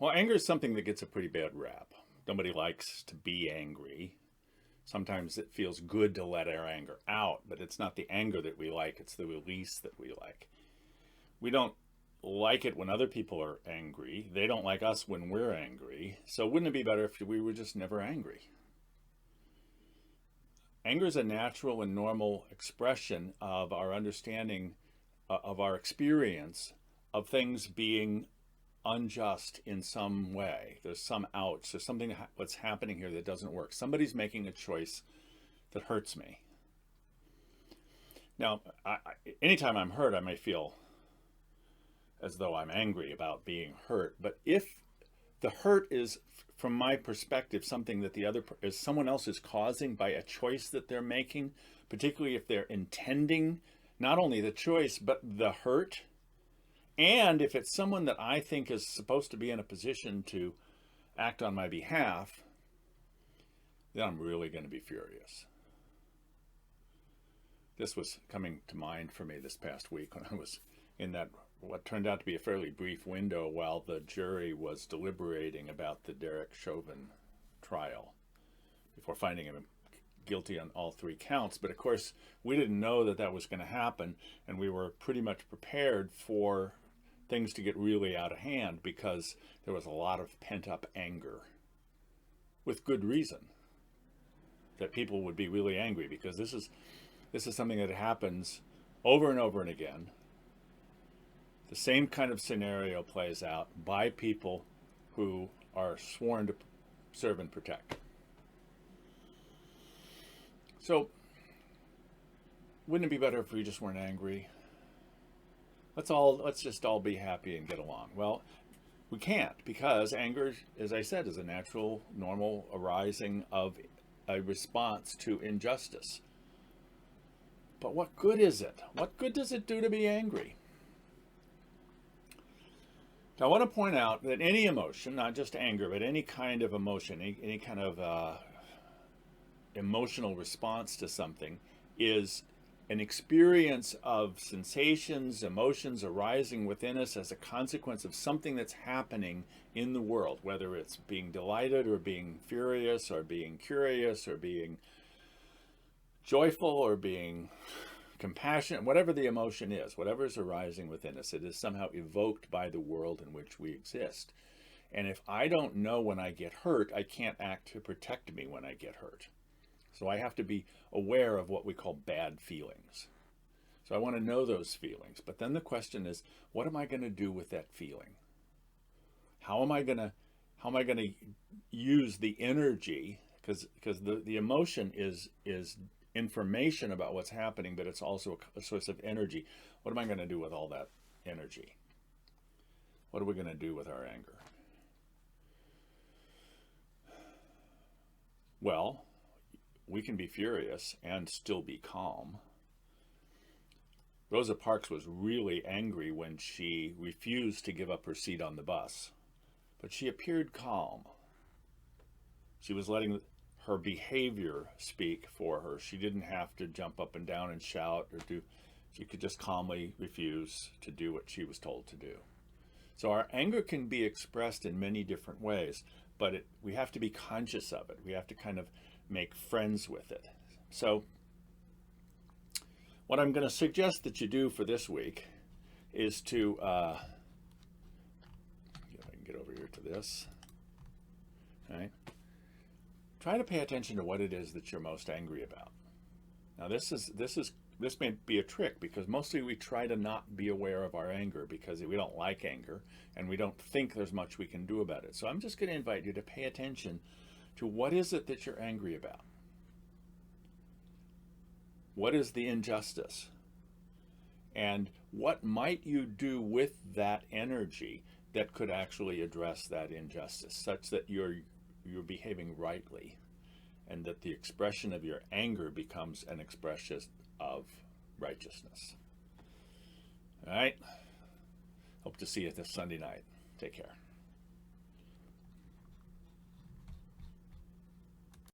Well, anger is something that gets a pretty bad rap. Nobody likes to be angry. Sometimes it feels good to let our anger out, but it's not the anger that we like, it's the release that we like. We don't like it when other people are angry. They don't like us when we're angry. So wouldn't it be better if we were just never angry? Anger is a natural and normal expression of our understanding of our experience of things being unjust in some way. There's some ouch. There's something what's happening here that doesn't work. Somebody's making a choice that hurts me. Now, anytime I'm hurt, I may feel as though I'm angry about being hurt. But if the hurt is, from my perspective, something that someone else is causing by a choice that they're making, particularly if they're intending not only the choice but the hurt, and if it's someone that I think is supposed to be in a position to act on my behalf, then I'm really going to be furious. This was coming to mind for me this past week when I was in that what turned out to be a fairly brief window while the jury was deliberating about the Derek Chauvin trial before finding him guilty on all 3 counts. But of course, we didn't know that that was going to happen, and we were pretty much prepared for things to get really out of hand because there was a lot of pent-up anger, with good reason, that people would be really angry because this is something that happens over and over and again. The same kind of scenario plays out by people who are sworn to serve and protect. So, wouldn't it be better if we just weren't angry? Let's just all be happy and get along. Well, we can't, because anger, as I said, is a natural, normal arising of a response to injustice. But what good is it? What good does it do to be angry? Now, I want to point out that any emotion, not just anger, but any kind of emotion, any kind of emotional response to something, is an experience of sensations, emotions arising within us as a consequence of something that's happening in the world, whether it's being delighted or being furious or being curious or being joyful or being compassionate, whatever the emotion is, whatever is arising within us, it is somehow evoked by the world in which we exist. And if I don't know when I get hurt, I can't act to protect me when I get hurt. So I have to be aware of what we call bad feelings. So I want to know those feelings. But then the question is, what am I going to do with that feeling? How am I going to use the energy? Because the emotion is information about what's happening, but it's also a source of energy. What am I going to do with all that energy? What are we going to do with our anger? Well, we can be furious and still be calm. Rosa Parks was really angry when she refused to give up her seat on the bus, but she appeared calm. She was letting her behavior speak for her. She didn't have to jump up and down and shout she could just calmly refuse to do what she was told to do. So our anger can be expressed in many different ways, but we have to be conscious of it. We have to kind of make friends with it. So what I'm going to suggest that you do for this week is to, if I can get over here to this, all right? Try to pay attention to what it is that you're most angry about. Now this may be a trick because mostly we try to not be aware of our anger because we don't like anger and we don't think there's much we can do about it. So I'm just going to invite you to pay attention to what is it that you're angry about? What is the injustice? And what might you do with that energy that could actually address that injustice such that you're behaving rightly and that the expression of your anger becomes an expression of righteousness. All right? Hope to see you this Sunday night. Take care.